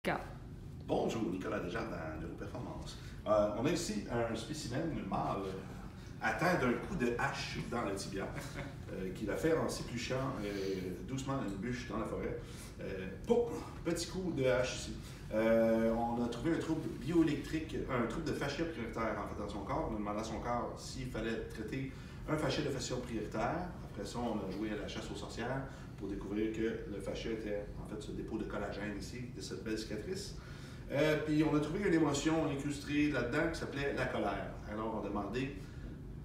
Go. Bonjour, Nicolas Desjardins dans Neuroperformance. On a ici un spécimen mâle atteint d'un coup de hache dans le tibia qui l'a fait en s'épluchant doucement une bûche dans la forêt. Petit coup de hache ici. On a trouvé un trouble bioélectrique, un trouble de fascia prioritaire en fait dans son corps. On a demandé à son corps s'il fallait traiter un fascia de fascia prioritaire. Après ça, on a joué à la chasse aux sorcières pour découvrir que le fascia était en fait ce dépôt de collagène ici, de cette belle cicatrice. Puis on a trouvé une émotion incrustée là-dedans qui s'appelait la colère. Alors on a demandé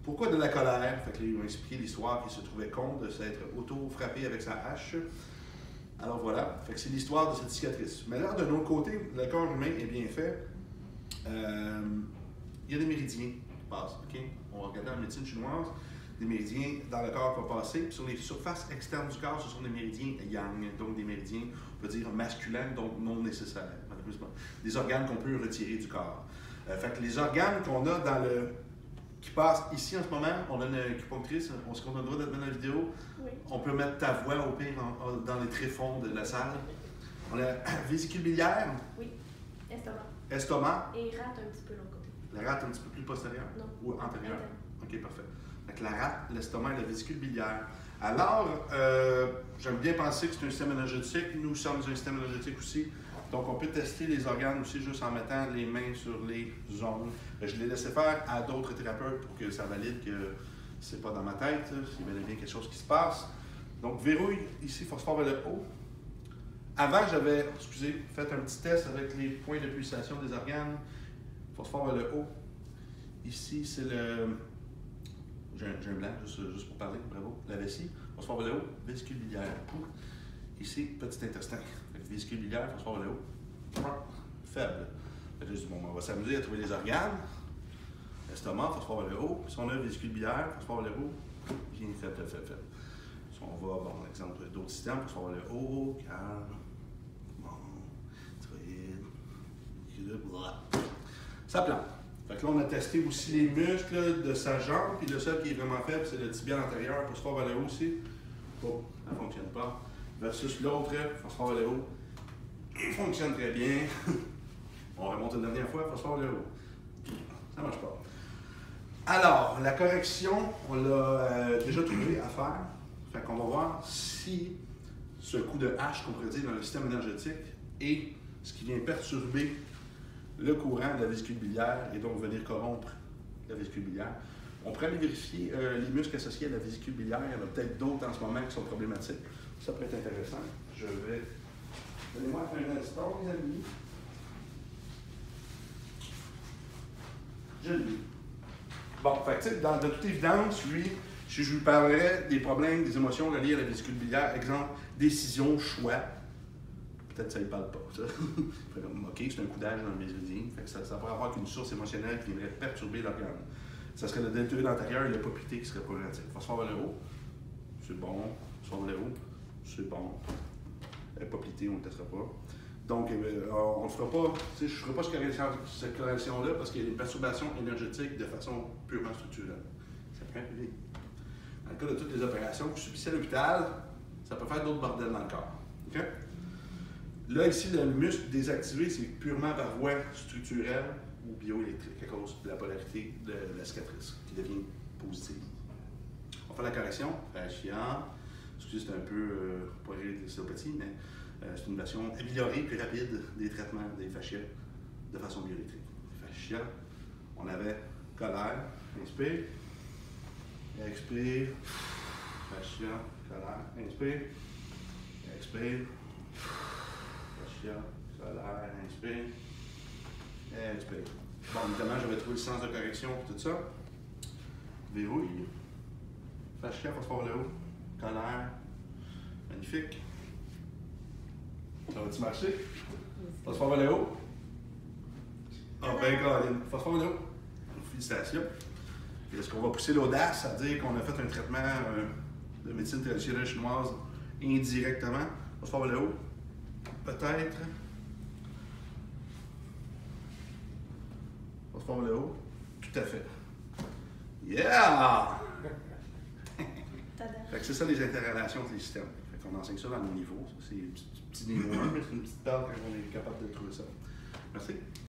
pourquoi de la colère. Fait que là, ils ont expliqué l'histoire qu'il se trouvait con de s'être auto-frappé avec sa hache. Alors voilà, fait que c'est l'histoire de cette cicatrice. Mais là, de notre côté, le corps humain est bien fait. Il y a des méridiens qui passent. Okay? On va regarder en médecine chinoise, des méridiens dans le corps qui vont passer. Puis sur les surfaces externes du corps, ce sont des méridiens yang, donc des méridiens, on peut dire masculins, donc non nécessaires, malheureusement. Des organes qu'on peut retirer du corps. Fait que les organes qu'on a dans le qui passent ici en ce moment, on a une acupunctrice, est-ce qu'on a le droit de te mettre la vidéo? Oui. On peut mettre ta voix au pire dans les tréfonds de la salle. On a vésicule biliaire. Oui. Estomac. Estomac. Et rate un petit peu l'autre côté. La rate un petit peu plus postérieure? Non. Ou antérieure? Interne. OK, parfait. Donc la rate, l'estomac et la vésicule biliaire. Alors, j'aime bien penser que c'est un système énergétique. Nous sommes un système énergétique aussi. Donc, on peut tester les organes aussi juste en mettant les mains sur les zones. Je l'ai laissé faire à d'autres thérapeutes pour que ça valide que c'est pas dans ma tête, c'est bel et bien quelque chose qui se passe. Donc, verrouille ici, phosphore vers le haut. Avant, j'avais, fait un petit test avec les points de pulsation des organes. Phosphore vers le haut. Ici, c'est le... J'ai un blanc, juste pour parler, bravo. La vessie, phosphore vers le haut, vésicule biliaire. Ici, petit intestin. Vésicule biliaire, phosphore vers le haut. Faible. Fait que je dis, bon, on va s'amuser à trouver les organes. Estomac, phosphore vers le haut. Si on a vésicule biliaire, phosphore vers le haut, bien faible. Si on va, bon, exemple d'autres systèmes, phosphore vers le haut, calme, bon, thyroïde, ça plante. Fait que là, on a testé aussi les muscles de sa jambe, puis le seul qui est vraiment faible, c'est le tibia antérieur, phosphore vers le haut aussi. Bon, ça ne fonctionne pas. Versus l'autre, phosphore vers le haut, il fonctionne très bien. On remonte une dernière fois, phosphore vers le haut. Ça ne marche pas. Alors, la correction, on l'a déjà trouvé à faire. Fait qu'on va voir si ce coup de hache qu'on pourrait dire dans le système énergétique est ce qui vient perturber le courant de la vésicule biliaire et donc venir corrompre la vésicule biliaire. On pourrait aller vérifier les muscles associés à la vésicule biliaire. Il y en a peut-être d'autres en ce moment qui sont problématiques. Ça peut être intéressant. Je vais... Donnez-moi un instant, les amis. Je l'ai. Bon, fait que, de toute évidence, lui, si je lui parlerais des problèmes, des émotions reliées à la vésicule biliaire, exemple, décision, choix, peut-être que ça ne lui parle pas. Ça. OK, c'est un coup d'âge dans le méridien. Fait que ça pourrait avoir qu'une source émotionnelle qui viendrait perturber l'organe. Ça serait le deltoïde antérieur et le poplité qui serait problématique. Phosphore vers le haut, c'est bon. Phosphore vers le haut, c'est bon. Poplité, on ne le testera pas. Donc, on ne fera pas, je ne ferai pas cette corrélation-là parce qu'il y a une perturbation énergétique de façon purement structurelle. Ça peut arriver. Dans le cas de toutes les opérations que je subissais à l'hôpital, ça peut faire d'autres bordels dans le corps. Okay? Là, ici, le muscle désactivé, c'est purement par voie structurelle ou bioélectrique à cause de la polarité de la cicatrice qui devient positive. On fait la correction, fascia. Excusez, c'est un peu, pas l'hystéopathie, mais c'est une version améliorée et rapide des traitements des fascias de façon bioélectrique. Fascia, on avait colère, inspire, expire, fascia, colère, inspire, expire, fascia, colère, inspire, expire. Bon, évidemment, j'avais trouvé le sens de correction pour tout ça. Verrouille, fascia, phosphore vers le haut. Colère. Magnifique. Ça va-tu marcher? Phosphore vers le haut. Ah ben, Caroline. Phosphore vers le haut. Félicitations. Est-ce qu'on va pousser l'audace à dire qu'on a fait un traitement de médecine traditionnelle chinoise indirectement? Phosphore vers le haut. Peut-être. Phosphore vers le haut. Tout à fait. Yeah! Fait que c'est ça les interrelations entre les systèmes. Fait On enseigne ça dans nos niveaux. Ça, c'est petit niveau 1, mais c'est une petite perle quand on est capable de trouver ça. Merci.